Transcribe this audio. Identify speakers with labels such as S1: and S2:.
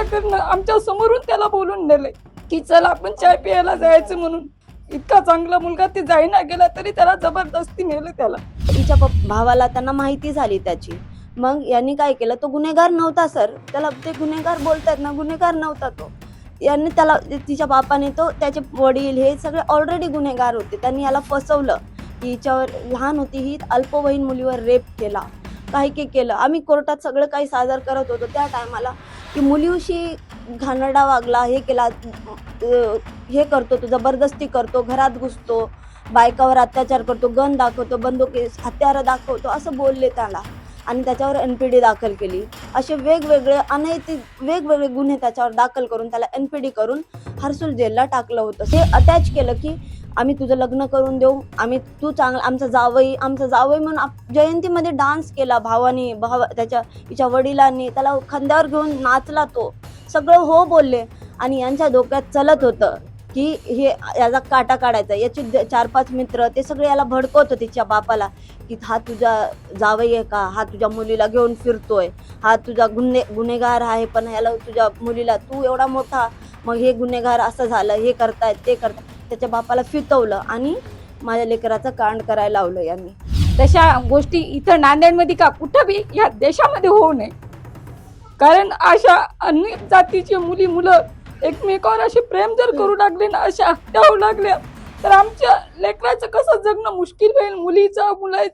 S1: करणं, आमच्या समोरून त्याला बोलून नेलंय की चल आपण चाय प्यायला जायचं म्हणून. इतका चांगला मुलगा ते जाईना गेला तरी त्याला जबरदस्ती नेलं त्याला.
S2: तिच्या भावाला त्यांना माहिती झाली त्याची. मग यांनी काय केलं, तो गुन्हेगार नव्हता सर, त्याला ते गुन्हेगार बोलतात ना, गुन्हेगार नव्हता तो. यांनी त्याला, तिच्या बापाने, तो त्याचे वडील हे सगळे ऑलरेडी गुन्हेगार होते. त्यांनी याला फसवलं की हिच्यावर, लहान होती ही, अल्पवयीन मुलीवर रेप केला, काही केलं. आम्ही कोर्टात सगळं काही सादर करत होतो त्या टायमाला की मुलीशी घाणेरडा वागला, हे केला, हे करतो, तो जबरदस्ती करतो, घरात घुसतो, बायकावर अत्याचार करतो, गन दाखवतो, बंदुकी हत्यारं दाखवतो, असं बोलले त्याला. आणि त्याच्यावर NPD दाखल केली. असे वेगवेगळे अनैतिक वेगवेगळे गुन्हे त्याच्यावर दाखल करून त्याला NPD करून हर्सुल जेलला टाकलं होतं. हे अटॅच केलं की आम्ही तुझं लग्न करून देऊ, आम्ही, तू चांगला, आमचा जावई म्हणून जयंतीमध्ये डान्स केला भावानी, तिच्या वडिलांनी त्याला खांद्यावर घेऊन नाचला, तो सगळं हो बोलले. आणि यांच्या डोक्यात चलत होतं की हे याचा काटा काढायचा. याचे 4-5 मित्र ते सगळे याला भडकवत होते तिच्या बापाला की हा तुझा जावई आहे का, हा तुझ्या मुलीला घेऊन फिरतोय, हा तुझा गुन्हेगार आहे, पण ह्याला, तुझ्या मुलीला, तू एवढा मोठा, मग हे गुन्हेगार असं झालं, हे करतायत, ते करतायत. त्याच्या बापाला फितवलं आणि माझ्या लेकराचं कांड करायला लावलं यांनी.
S1: तशा गोष्टी इथं नांदेडमध्ये का कुठं बी या देशामध्ये होऊ नये. कारण अशा अनेक जातीचे मुलं एकमेकावर असे प्रेम जर करू लागले ना, अशा हत्या होऊ लागल्या, तर आमच्या लेकराचं कसं जगणं मुश्किल होईल, मुलीचं, मुलाचं.